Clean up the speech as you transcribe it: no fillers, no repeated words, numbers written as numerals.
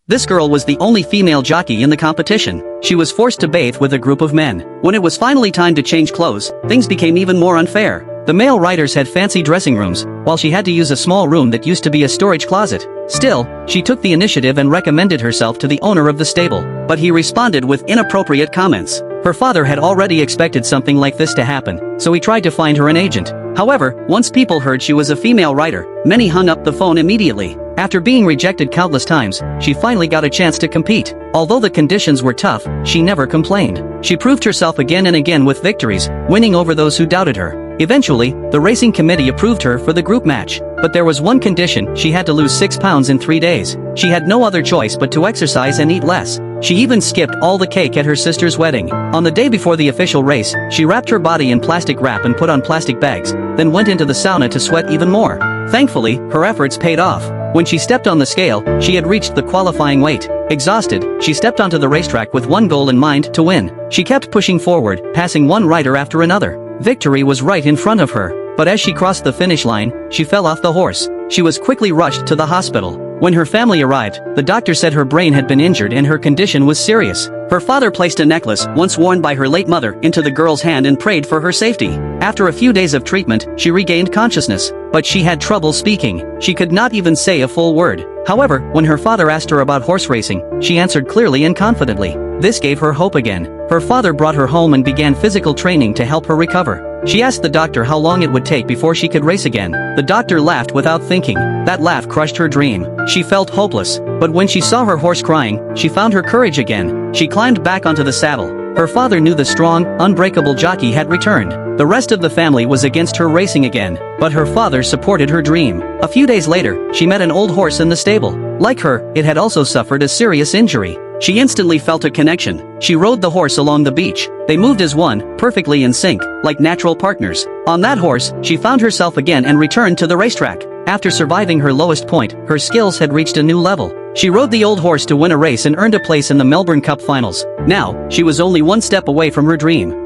This girl was the only female jockey in the competition. She was forced to bathe with a group of men. When it was finally time to change clothes, things became even more unfair. The male riders had fancy dressing rooms, while she had to use a small room that used to be a storage closet. Still, she took the initiative and recommended herself to the owner of the stable, but he responded with inappropriate comments. Her father had already expected something like this to happen, so he tried to find her an agent. However, once people heard she was a female rider, many hung up the phone immediately. After being rejected countless times, she finally got a chance to compete. Although the conditions were tough, she never complained. She proved herself again and again with victories, winning over those who doubted her. Eventually, the racing committee approved her for the group match. But there was one condition: she had to lose 6 pounds in 3 days. She had no other choice but to exercise and eat less. She even skipped all the cake at her sister's wedding. On the day before the official race, she wrapped her body in plastic wrap and put on plastic bags, then went into the sauna to sweat even more. Thankfully, her efforts paid off. When she stepped on the scale, she had reached the qualifying weight. Exhausted, she stepped onto the racetrack with one goal in mind: to win. She kept pushing forward, passing one rider after another. Victory was right in front of her. But as she crossed the finish line, she fell off the horse. She was quickly rushed to the hospital. When her family arrived, the doctor said her brain had been injured and her condition was serious. Her father placed a necklace, once worn by her late mother, into the girl's hand and prayed for her safety. After a few days of treatment, she regained consciousness, but she had trouble speaking. She could not even say a full word. However, when her father asked her about horse racing, she answered clearly and confidently. This gave her hope again. Her father brought her home and began physical training to help her recover. She asked the doctor how long it would take before she could race again. The doctor laughed without thinking. That laugh crushed her dream. She felt hopeless. But when she saw her horse crying, she found her courage again. She climbed back onto the saddle. Her father knew the strong, unbreakable jockey had returned. The rest of the family was against her racing again, but her father supported her dream. A few days later, she met an old horse in the stable. Like her, it had also suffered a serious injury. She instantly felt a connection. She rode the horse along the beach. They moved as one, perfectly in sync, like natural partners. On that horse, she found herself again and returned to the racetrack. After surviving her lowest point, her skills had reached a new level. She rode the old horse to win a race and earned a place in the Melbourne Cup finals. Now, she was only one step away from her dream.